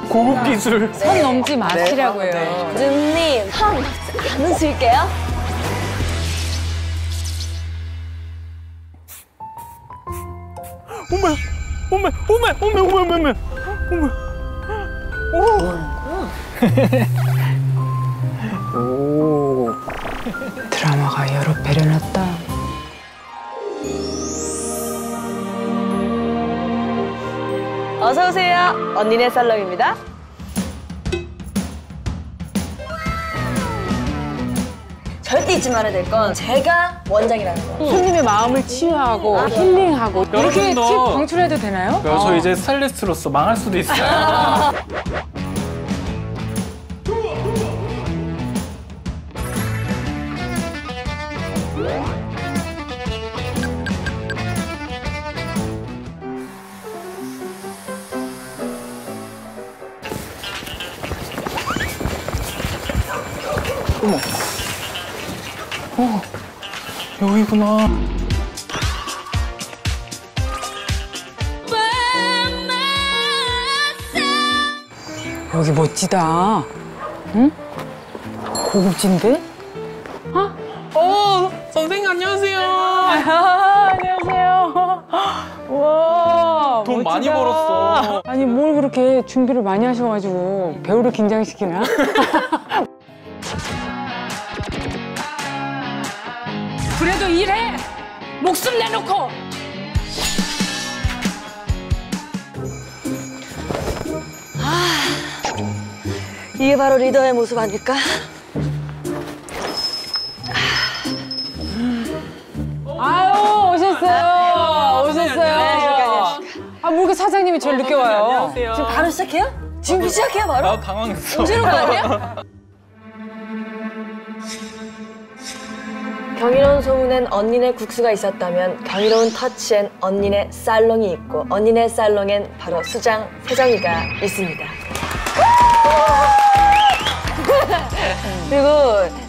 고급 기술. 선 넘지 마시라고요. 누님, 선 안 웃을게요. 어메. 오. 드라마가 여러 배려놨다. 어서 오세요. 언니네 살롱입니다. 절대 잊지 말아야 될 건 제가 원장이라는 거. 손님의 마음을 치유하고 힐링하고 이렇게 팁 여러분도 방출해도 되나요? 저 이제 스타일리스트로서 망할 수도 있어요. 어머. 여기구나. 여기 멋지다. 응? 고급진데? 선생님 안녕하세요. 안녕하세요. 우와. 돈 멋지다. 많이 벌었어. 아니 뭘 그렇게 준비를 많이 하셔가지고 배우를 긴장시키나? 그래도 일해! 목숨 내놓고! 이게 바로 리더의 모습 아닐까? 아유, 오셨어요. 오셨어요. 아, 뭐 이렇게 사장님이 제일 늦게 와요? 안녕하세요. 지금 바로 시작해요? 지금 시작해요, 바로? 나 당황했어. 오시는 거 아니야? 경이로운 소문엔 언니네 국수가 있었다면 경이로운 터치엔 언니네 살롱이 있고 언니네 살롱엔 바로 수장 세정이가 있습니다. 그리고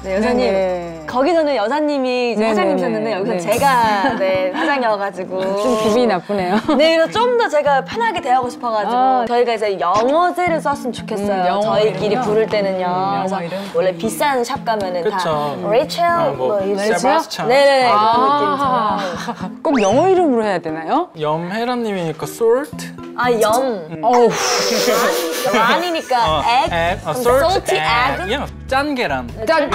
네, 여사님 네. 거기서는 여사님이 네, 사장님이셨는데 네, 여기서 네. 제가 네, 사장이어가지고 좀 기분이 나쁘네요. 네, 그래서 좀 더 제가 편하게 대하고 싶어가지고 아. 저희가 이제 영어제를 썼으면 좋겠어요. 영어 저희끼리 이름이요? 부를 때는요. 영어 그래서 이름? 원래 비싼 샵 가면은 그쵸. 다 레이첼 뭐 이런 세바스찬. 네네네 그런 아, 느낌처럼. 꼭 영어 이름으로 해야 되나요? 염혜란님이니까 salt. 아, 염. 어우, 아니니까 egg. 그럼 salty egg. 야, 짠 계란. 짠.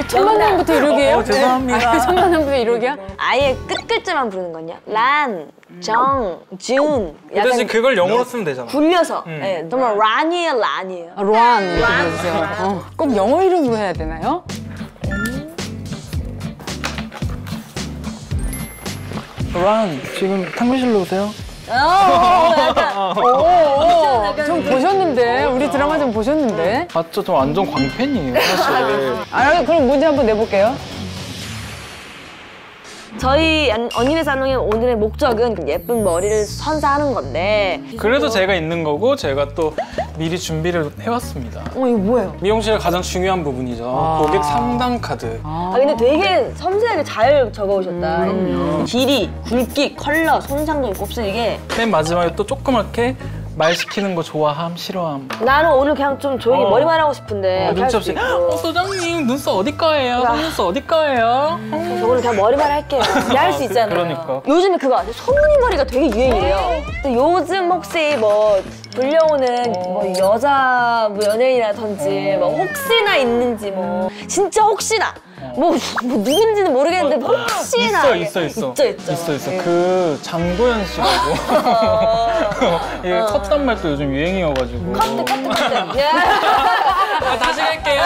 첫 만남부터 이러게요? 죄송합니다. 첫 만남부터 이러게야? 아예 끝 글자만 부르는 건요. 란, 정, 준. 그 대신 그걸 영어로 쓰면 되잖아. 굴려서. 네, 정말 란이에요, 란이에요. 아, 로안 이렇게 불러주세요. 꼭 영어 이름으로 해야 되나요? 란, 지금 탕비실로 오세요? 약간. 좀 보셨는데, 우리 드라마 좀 보셨는데. 맞죠? 저 완전 광팬이에요, 사실. 아, 그럼 문제 한번 내볼게요. 저희 언니네 살롱의 오늘의 목적은 예쁜 머리를 선사하는 건데. 그래서 제가 있는 거고 제가 또 미리 준비를 해왔습니다. 이거 뭐예요? 미용실의 가장 중요한 부분이죠. 고객 상담 카드. 아 근데 되게 섬세하게 잘 적어오셨다. 길이, 굵기, 컬러, 손상도 곱슬이게. 맨 마지막에 또 조그맣게 말 시키는 거 좋아함, 싫어함. 나는 오늘 그냥 좀 조용히 머리만 하고 싶은데. 이렇게 할 눈치 없이 수도 있고. 소장님 눈썹 어디 거예요? 속눈썹 어디 거예요? 그래서 오늘 그냥 머리만 할게요. 할 수 있잖아요. 그러니까. 요즘에 그거 아세요? 소문이 머리가 되게 유행이래요. 근데 요즘 혹시 뭐 불려오는 뭐 여자 뭐 연예인이라든지 뭐 혹시나 있는지 뭐 진짜 혹시나 뭐 누군지는 모르겠는데 혹시나 있어. 있죠. 그 장도연 씨라고. 이게 컷단 말도 요즘 유행이어가지고. 커트. 다시 갈게요.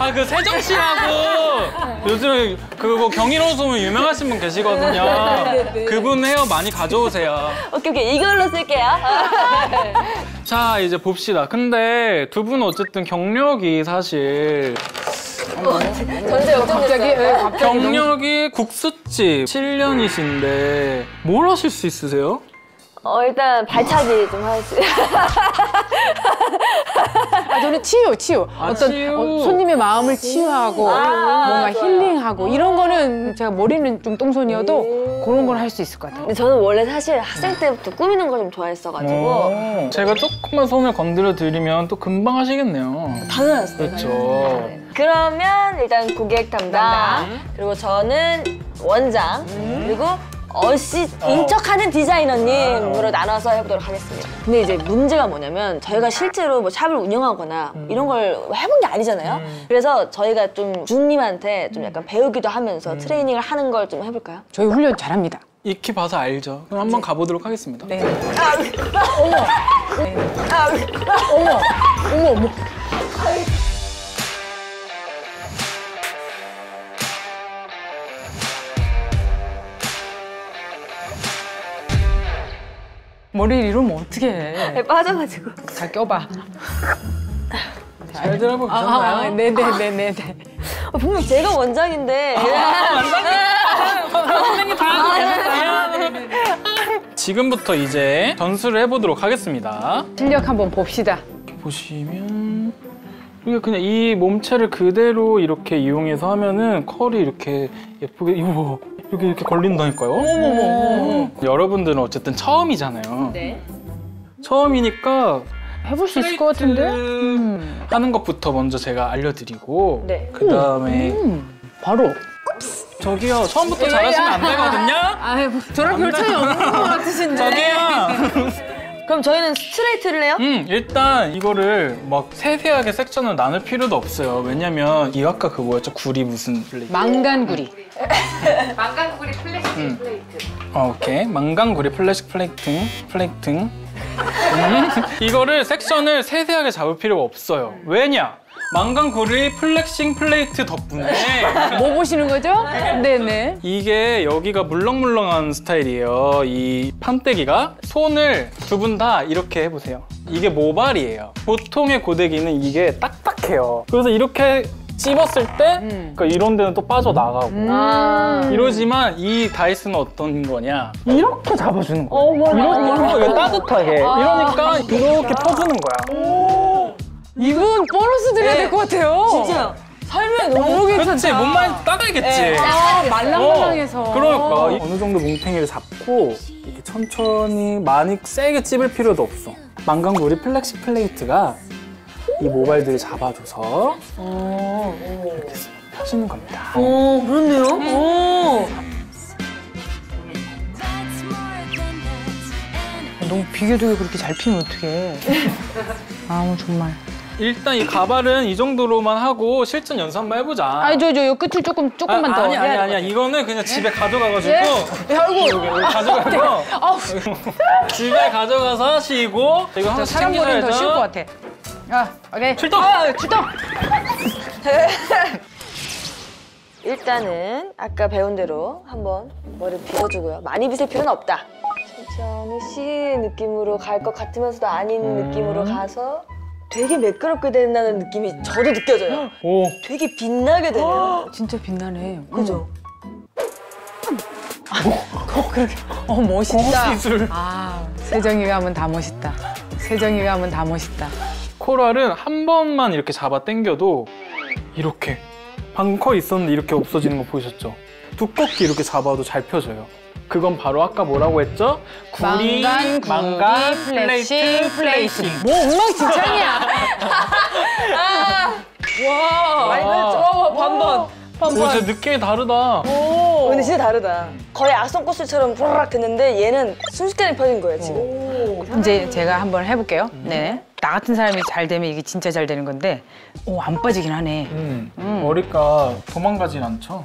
아, 그 세정 씨라고 요즘에 그거 경이로운 소문 유명하신 분 계시거든요. 그분 헤어 많이 가져오세요. 오케이 이걸로 쓸게요. 자, 이제 봅시다. 근데 두 분 어쨌든 경력이 사실 전제 역전됐어요. 경력이 국수집 7년이신데 뭘 하실 수 있으세요? 일단 발차기 좀 하지. 저는 치유. 어떤 치유. 손님의 마음을 치유하고 뭔가 힐링하고 이런 거는 제가 머리는 좀 똥손이어도 그런 걸 할 수 있을 것 같아요. 근데 저는 원래 사실 학생 때부터 꾸미는 걸 좀 좋아했어가지고 제가 조금만 손을 건드려 드리면 또 금방 하시겠네요. 당연하죠. 그렇죠. 그러면 일단 고객 담당, 그리고 저는 원장, 그리고 인척하는 디자이너님으로 나눠서 해보도록 하겠습니다. 근데 이제 문제가 뭐냐면 저희가 실제로 뭐 샵을 운영하거나 이런 걸 해본 게 아니잖아요. 그래서 저희가 좀 주님한테 좀 약간 배우기도 하면서 트레이닝을 하는 걸 좀 해볼까요? 저희 훈련 잘합니다. 익히 봐서 알죠. 그럼 한번 가보도록 하겠습니다. 네. 어머. 머리를 이러면 어떻게 해? 빠져가지고. 잘 껴봐. 잘들 하고 계셨나요? 네네네네. 분명 제가 원장인데. 선생님 다 하고 계셨어요? 지금부터 이제 전수를 해보도록 하겠습니다. 실력 한번 봅시다. 보시면 이게 그냥 이 몸체를 그대로 이렇게 이용해서 하면은 컬이 이렇게 예쁘게 이거 이렇게 걸린다니까요. 어머머. 여러분들은 어쨌든 처음이잖아요. 네. 처음이니까 해볼 수 있을 것 같은데? 하는 것부터 먼저 제가 알려드리고 네. 그 다음에 바로. 저기요 처음부터 잘하시면 안 되거든요. 아유, 저랑 별 차이 없는 것 같으신데. 저기요. 그럼 저희는 스트레이트를 해요? 일단 이거를 막 세세하게 섹션을 나눌 필요도 없어요. 왜냐면 이 아까 그 뭐였죠? 구리 무슨 플레이트? 망간구리. 망간구리 플래시 플레이트. 오케이. 망강구리 플래시 플레이팅. 이거를 섹션을 세세하게 잡을 필요가 없어요. 왜냐? 망강구리 플렉싱 플레이트 덕분에 뭐 보시는 거죠? 네네. 이게 여기가 물렁물렁한 스타일이에요. 이 판때기가 손을 두 분 다 이렇게 해보세요. 이게 모발이에요. 보통의 고데기는 이게 딱딱해요. 그래서 이렇게 씹었을 때 그러니까 이런 데는 또 빠져나가고 이러지만 이 다이스는 어떤 거냐 이렇게 잡아주는 거예요. 이렇게 따뜻하게 이러니까 이렇게 펴주는 거야. 이분 보너스 드려야 될 것 같아요. 진짜요. 설명이 너무 괜찮다. 그렇지 몸만 따가야겠지. 말랑말랑해서. 그러니까 어느 정도 뭉탱이를 잡고 이렇게 천천히 많이 세게 찝을 필요도 없어. 망강구리 플렉시 플레이트가 이 모발들을 잡아줘서 이렇게 펴주는 겁니다. 그렇네요. 너무 비교되게 그렇게 잘 피면 어떡해. 아우 정말. 일단 이 가발은 이 정도로만 하고 실전 연습 한번 해보자. 아니 저 끝을 조금만 더. 아니야. 이거는 그냥 집에 가져가가지고 아이고. 여기 가져가서 집에 가져가서 하시고 이거 하나 사람 머리는 더 쉬울 것 챙기셔야죠. 같아. 오케이. 출동! 출동! 일단은 아까 배운 대로 한번 머리를 빗어주고요. 많이 빗을 필요는 없다. 천천히 C 느낌으로 갈 것 같으면서도 아닌 느낌으로 가서 되게 매끄럽게 된다는 느낌이 저도 느껴져요. 오. 되게 빛나게 되네요. 진짜 빛나네. 그죠? 그렇게. 멋있다. 시술. 아, 세정이가 하면 다 멋있다. 세정이가 하면 다 멋있다. 코랄은 한 번만 이렇게 잡아 당겨도 이렇게 방커 있었는데 이렇게 없어지는 거 보이셨죠? 두껍게 이렇게 잡아도 잘 펴져요. 그건 바로 아까 뭐라고 했죠? 구리, 망간, 플레이트, 플레이팅. 뭐 엉망진창이야. 와, 반반. 오, 진짜 느낌이 다르다. 근데 진짜 다르다. 거의 악성꽃술처럼 부르락 됐는데 얘는 순식간에 펴진 거예요, 지금. 이제 제가 한번 해볼게요. 네. 나 같은 사람이 잘 되면 이게 진짜 잘 되는 건데, 안 빠지긴 하네. 머리가 도망가진 않죠?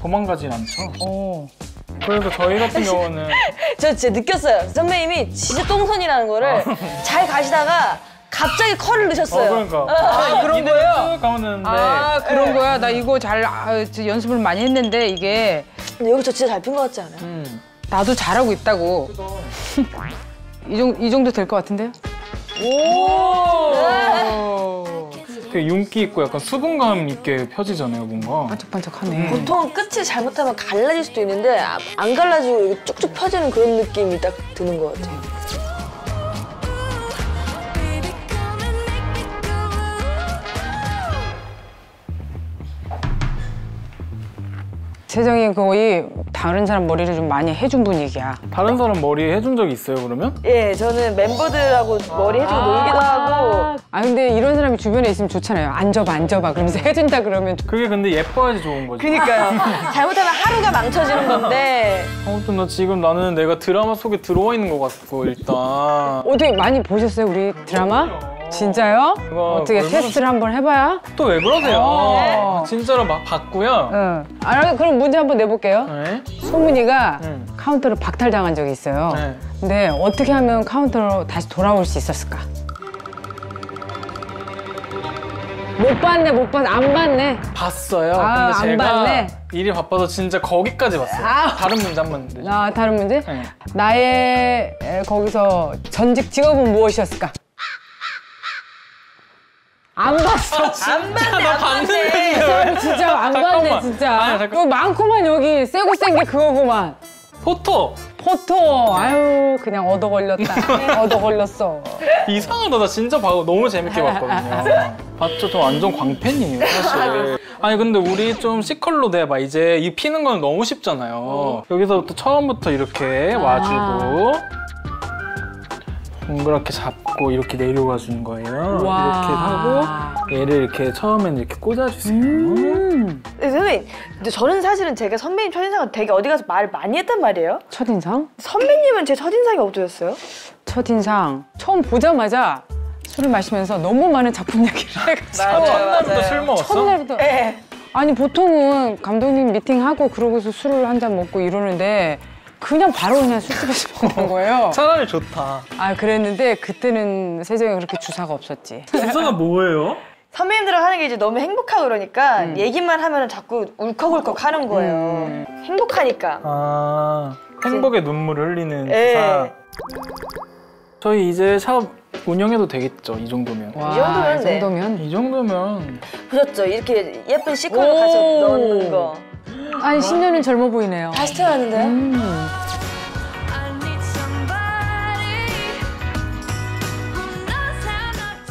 도망가진 않죠? 그래서 저희 같은 경우는 저 진짜 느꼈어요. 선배님이 진짜 똥손이라는 거를 잘 가시다가 갑자기 컬을 넣으셨어요. 그러니까 그런 거예요? 쭉 가면 되는데 그런 거야. 나 이거 연습을 많이 했는데 이게 근데 여기 저 진짜 잘 핀 것 같지 않아요? 나도 잘하고 있다고. 이 정도 될 것 같은데요? 되게 윤기 있고 약간 수분감 있게 펴지잖아요, 뭔가. 반짝반짝하네. 보통 끝이 잘못하면 갈라질 수도 있는데 안 갈라지고 여기 쭉쭉 펴지는 그런 느낌이 딱 드는 것 같아요. 세정이 거의 다른 사람 머리를 좀 많이 해준 분위기야. 다른 사람 머리 해준 적이 있어요 그러면? 예, 저는 멤버들하고 머리 해주고 놀기도 하고. 아 근데 이런 사람이 주변에 있으면 좋잖아요. 앉아봐 앉아봐 그러면서 해준다 그러면 그게 근데 예뻐야지 좋은 거지. 그니까요. 잘못하면 하루가 망쳐지는 건데. 아무튼 나는 내가 드라마 속에 들어와 있는 것 같고 일단. 어떻게 많이 보셨어요 우리 드라마? 진짜요? 이거 어떻게 얼마나- 테스트를 한번 해봐야? 또 왜 그러세요? 진짜로 막 봤고요. 응. 아 그럼 문제 한번 내볼게요. 네. 소문이가 응. 카운터로 박탈당한 적이 있어요. 네. 근데 어떻게 하면 카운터로 다시 돌아올 수 있었을까? 못 봤네, 안 봤네. 봤어요. 아, 안 근데 제가 봤네. 일이 바빠서 진짜 거기까지 봤어요. 아. 다른 문제 한번 내죠. 아, 다른 문제? 네. 나의 거기서 전직 직업은 무엇이었을까? 안 봤어. 안 봤네. 진짜 안 봤네, 잠깐만. 진짜. 아니, 잠깐- 그거 많구만, 여기. 세고 센 게 그거구만. 포토! 포토. 아유, 그냥 얻어 걸렸다. 얻어 걸렸어. 이상하다. 나 진짜 너무 재밌게 봤거든요. 봤죠? 저 완전 광팬이에요, 사실. 아니, 근데 우리 좀 C컬로 내봐. 이제 이 피는 건 너무 쉽잖아요. 여기서부터 처음부터 이렇게 와주고 동그랗게 잡고 이렇게 내려와 주는 거예요. 와. 이렇게 하고 얘를 이렇게 처음에는 이렇게 꽂아주세요. 네, 선배님, 근데 저는 사실은 제가 선배님 첫인상을 되게 어디 가서 말을 많이 했단 말이에요. 첫인상? 선배님은 제 첫인상이 어떠셨어요? 첫인상. 처음 보자마자 술을 마시면서 너무 많은 작품 얘기를 해가지고. 첫날부터 술 먹었어? 첫날부터. 네. 아니 보통은 감독님 미팅하고 그러고서 술을 한 잔 먹고 이러는데 그냥 바로 그냥 술집에서 먹는 거예요. 차라리 좋다. 아 그랬는데 그때는 세정이 그렇게 주사가 없었지. 주사가 뭐예요? 선배님들이랑 하는 게 이제 너무 행복하고 그러니까 얘기만 하면 자꾸 울컥울컥 하는 거예요. 행복하니까. 아, 행복의 눈물을 흘리는 예. 주사. 저희 이제 샵 운영해도 되겠죠, 이 정도면. 와, 정도면 이 네. 정도면. 이 정도면 보셨죠? 이렇게 예쁜 C컬로 오. 가서 넣는 거. 아니 10년은 젊어 보이네요. 다시 태어났는데요?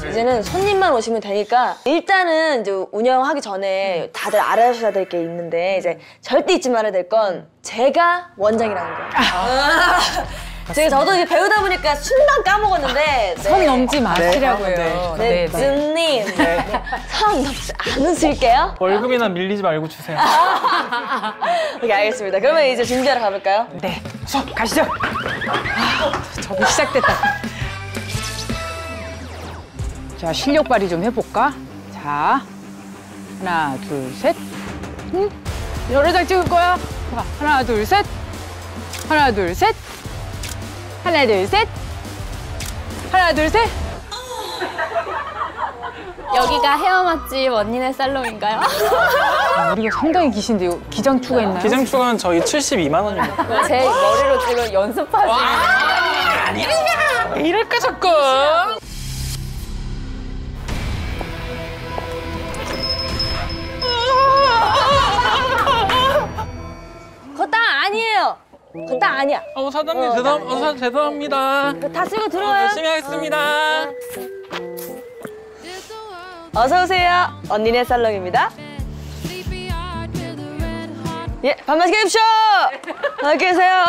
이제는 손님만 오시면 되니까 일단은 이제 운영하기 전에 다들 알아주셔야 될 게 있는데 이제 절대 잊지 말아야 될 건 제가 원장이라는 거. 저도 이제 배우다 보니까 순간 까먹었는데 선 넘지 마시라고요. 네, 즈님 선 넘지 안 웃을게요. 월급이나 밀리지 말고 주세요. 오케이, 알겠습니다. 그러면 이제 준비하러 가볼까요? 네. 가시죠. 아, 저기 시작됐다. 자, 실력 발휘 좀 해볼까? 자, 하나, 둘, 셋. 여러 장 찍을 거야. 자, 하나, 둘, 셋. 하나, 둘, 셋. 하나, 둘, 셋. 하나, 둘, 셋. 여기가 헤어 맛집 언니네 살롱인가요? 아, 우리가 상당히 기신데 이거 기장추가 있나요? 기장추가는 저희 72만 원입니다. 제 머리로 지금 연습하시는 이럴까 자꾸. 그거 땅 아니에요. 그거 땅 아니야. 사장님 죄송합니다. 다 쓰고 들어와요. 열심히 하겠습니다. 어서 오세요. 언니네 살롱입니다. 예, 밥 맛있게 드십시오. 안녕히 계세요.